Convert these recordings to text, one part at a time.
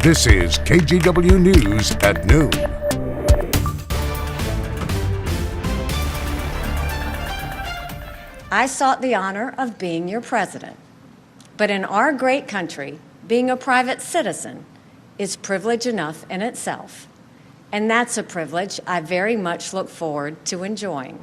This is KGW News at noon. I sought the honor of being your president. But in our great country, being a private citizen is privilege enough in itself. And that's a privilege I very much look forward to enjoying.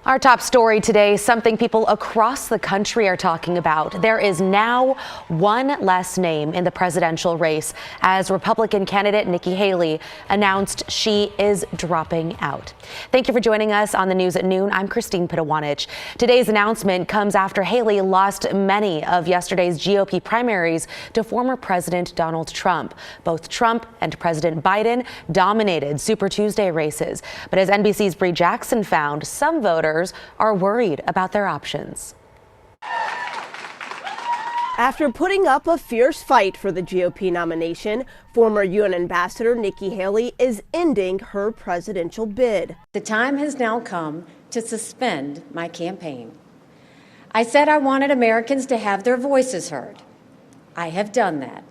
Our top story today, something people across the country are talking about. There is now one less name in the presidential race as Republican candidate Nikki Haley announced she is dropping out. Thank you for joining us on the news at noon. I'm Christine Pitawanich. Today's announcement comes after Haley lost many of yesterday's GOP primaries to former President Donald Trump. Both Trump and President Biden dominated Super Tuesday races. But as NBC's Bree Jackson found, some voters are worried about their options. After putting up a fierce fight for the GOP nomination, former UN Ambassador Nikki Haley is ending her presidential bid. The time has now come to suspend my campaign. I said I wanted Americans to have their voices heard. I have done that.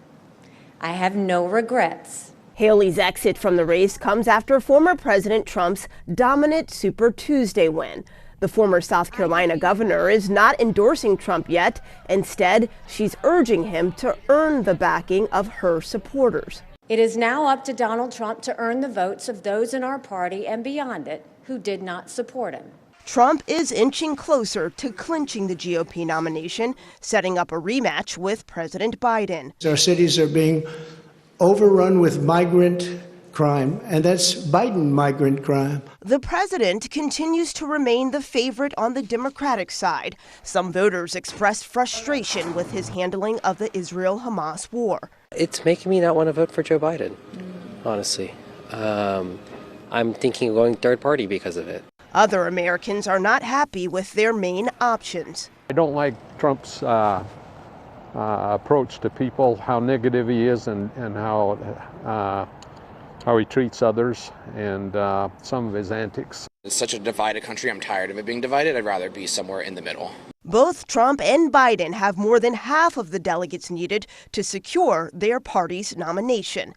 I have no regrets. Haley's exit from the race comes after former President Trump's dominant Super Tuesday win. The former South Carolina governor is not endorsing Trump yet. Instead, she's urging him to earn the backing of her supporters. It is now up to Donald Trump to earn the votes of those in our party and beyond it who did not support him. Trump is inching closer to clinching the GOP nomination, setting up a rematch with President Biden. Our cities are being overrun with migrant crime, and that's Biden migrant crime. The president continues to remain the favorite on the Democratic side. Some voters expressed frustration with his handling of the Israel-Hamas war. It's making me not want to vote for Joe Biden, honestly. I'm thinking of going third party because of it. Other Americans are not happy with their main options. I don't like Trump's approach to people, how negative he is and how he treats others, and some of his antics. It's such a divided country. I'm tired of it being divided. I'd rather be somewhere in the middle. Both Trump and Biden have more than half of the delegates needed to secure their party's nomination.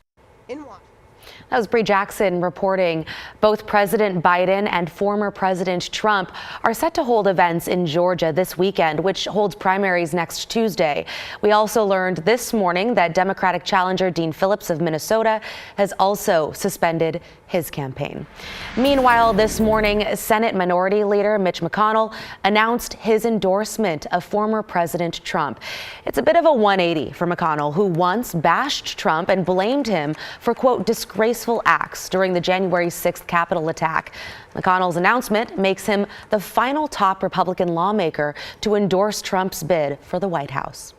That was Bree Jackson reporting. Both President Biden and former President Trump are set to hold events in Georgia this weekend, which holds primaries next Tuesday. We also learned this morning that Democratic challenger Dean Phillips of Minnesota has also suspended his campaign. Meanwhile, this morning, Senate Minority Leader Mitch McConnell announced his endorsement of former President Trump. It's a bit of a 180 for McConnell, who once bashed Trump and blamed him for, quote, disgraceful acts during the January 6th Capitol attack. McConnell's announcement makes him the final top Republican lawmaker to endorse Trump's bid for the White House.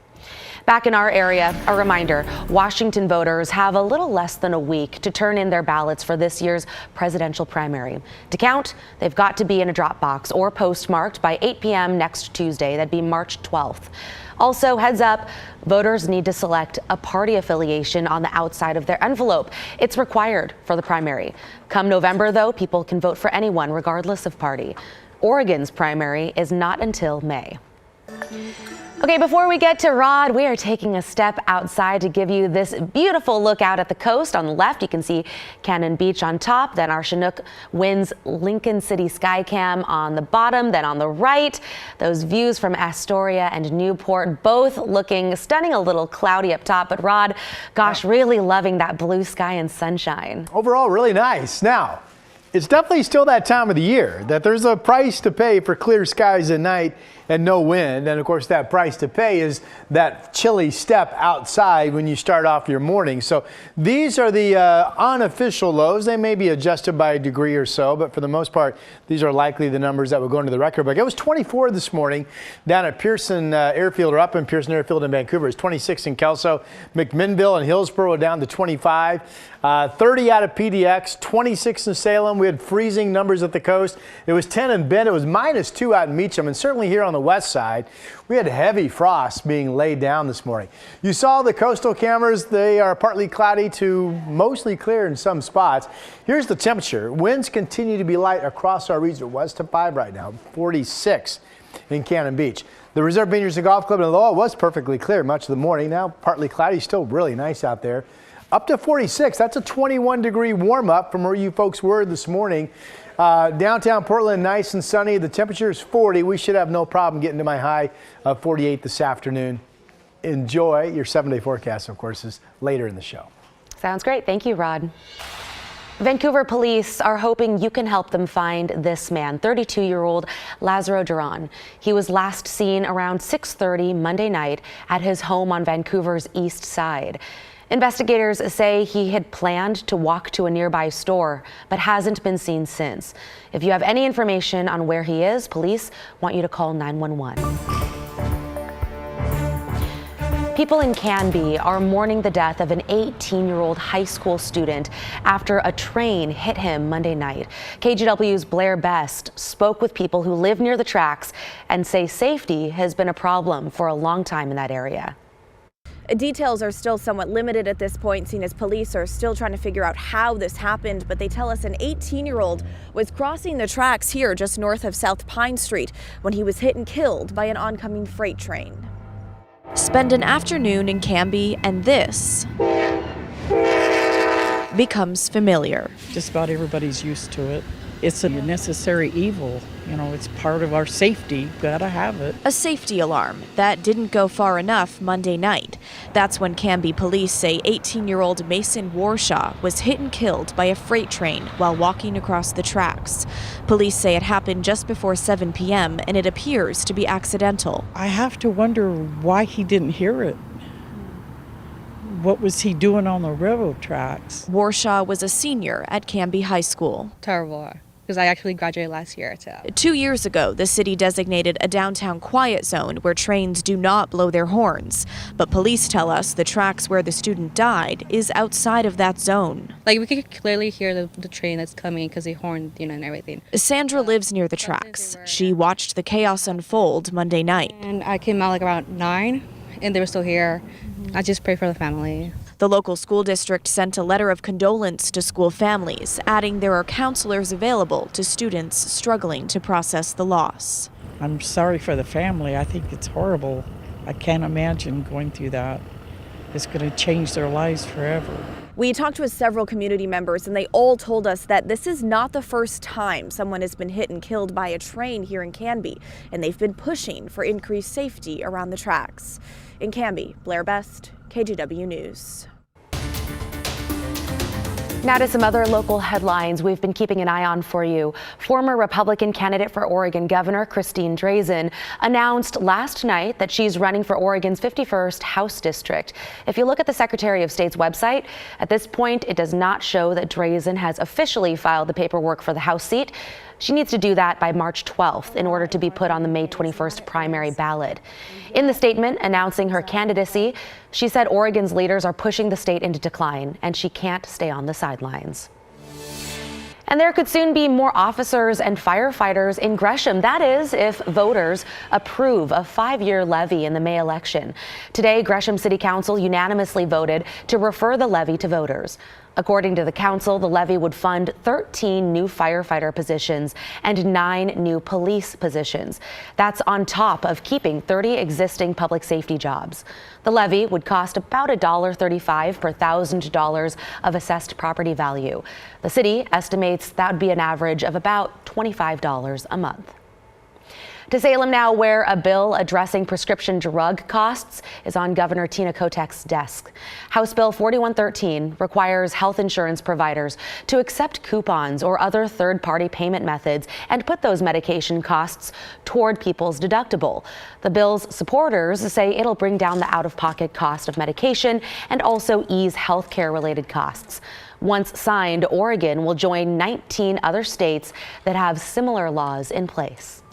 Back in our area, a reminder, Washington voters have a little less than a week to turn in their ballots for this year's presidential primary. To count, they've got to be in a drop box or postmarked by 8 p.m. next Tuesday. That'd be March 12th. Also, heads up, voters need to select a party affiliation on the outside of their envelope. It's required for the primary. Come November, though, people can vote for anyone regardless of party. Oregon's primary is not until May. Okay, before we get to Rod, we are taking a step outside to give you this beautiful look out at the coast. On the left, you can see Cannon Beach on top, then our Chinook Winds Lincoln City Skycam on the bottom, then on the right, those views from Astoria and Newport, both looking stunning, a little cloudy up top. But Rod, gosh, really loving that blue sky and sunshine. Overall, really nice. Now, it's definitely still that time of the year that there's a price to pay for clear skies at night and no wind. And of course, that price to pay is that chilly step outside when you start off your morning. So these are the unofficial lows. They may be adjusted by a degree or so, but for the most part, these are likely the numbers that will go into the record book. It was 24 this morning down at Pearson Airfield, or up in Pearson Airfield in Vancouver. It's 26 in Kelso. McMinnville and Hillsborough down to 25. 30 out of PDX, 26 in Salem. We had freezing numbers at the coast. It was 10 in Bend. It was -2 out in Meacham. And certainly here on the west side, we had heavy frost being laid down this morning. You saw the coastal cameras. They are partly cloudy to mostly clear in some spots. Here's the temperature. Winds continue to be light across our region. West to 5 right now, 46 in Cannon Beach. The Reserve Vineyards and Golf Club in Lowell was perfectly clear much of the morning. Now partly cloudy, still really nice out there. Up to 46. That's a 21-degree warm-up from where you folks were this morning. Downtown Portland, nice and sunny. The temperature is 40. We should have no problem getting to my high of 48 this afternoon. Enjoy. Your 7-day forecast, of course, is later in the show. Sounds great. Thank you, Rod. Vancouver police are hoping you can help them find this man, 32-year-old Lazaro Duran. He was last seen around 6:30 Monday night at his home on Vancouver's east side. Investigators say he had planned to walk to a nearby store, but hasn't been seen since. If you have any information on where he is, police want you to call 911. People in Canby are mourning the death of an 18-year-old high school student after a train hit him Monday night. KGW's Blair Best spoke with people who live near the tracks and say safety has been a problem for a long time in that area. Details are still somewhat limited at this point, seeing as police are still trying to figure out how this happened, but they tell us an 18-year-old was crossing the tracks here just north of South Pine Street when he was hit and killed by an oncoming freight train. Spend an afternoon in Canby and this becomes familiar. Just about everybody's used to it. It's a necessary evil. You know, it's part of our safety. Gotta have it. A safety alarm that didn't go far enough Monday night. That's when Canby police say 18-year-old Mason Warshaw was hit and killed by a freight train while walking across the tracks. Police say it happened just before 7 p.m. and it appears to be accidental. I have to wonder why he didn't hear it. What was he doing on the railroad tracks? Warshaw was a senior at Canby High School. Terrible. Because I actually graduated last year. 2 years ago, the city designated a downtown quiet zone where trains do not blow their horns. But police tell us the tracks where the student died is outside of that zone. Like, we could clearly hear the train that's coming because they horned, and everything. Sandra lives near the tracks. She watched the chaos unfold Monday night. And I came out around 9, and they were still here. I just pray for the family. The local school district sent a letter of condolence to school families, adding there are counselors available to students struggling to process the loss. I'm sorry for the family. I think it's horrible. I can't imagine going through that. It's going to change their lives forever. We talked with several community members, and they all told us that this is not the first time someone has been hit and killed by a train here in Canby, and they've been pushing for increased safety around the tracks. In Canby, Blair Best, KGW News. Now to some other local headlines we've been keeping an eye on for you. Former Republican candidate for Oregon Governor Christine Drazan announced last night that she's running for Oregon's 51st House District. If you look at the Secretary of State's website, at this point it does not show that Drazan has officially filed the paperwork for the House seat. She needs to do that by March 12th in order to be put on the May 21st primary ballot. In the statement announcing her candidacy, she said Oregon's leaders are pushing the state into decline and she can't stay on the sidelines. And there could soon be more officers and firefighters in Gresham. That is, if voters approve a 5-year levy in the May election. Today, Gresham City Council unanimously voted to refer the levy to voters. According to the council, the levy would fund 13 new firefighter positions and 9 new police positions. That's on top of keeping 30 existing public safety jobs. The levy would cost about $1.35 per $1,000 of assessed property value. The city estimates that would be an average of about $25 a month. To Salem now, where a bill addressing prescription drug costs is on Governor Tina Kotek's desk. House Bill 4113 requires health insurance providers to accept coupons or other third-party payment methods and put those medication costs toward people's deductible. The bill's supporters say it'll bring down the out-of-pocket cost of medication and also ease health care-related costs. Once signed, Oregon will join 19 other states that have similar laws in place.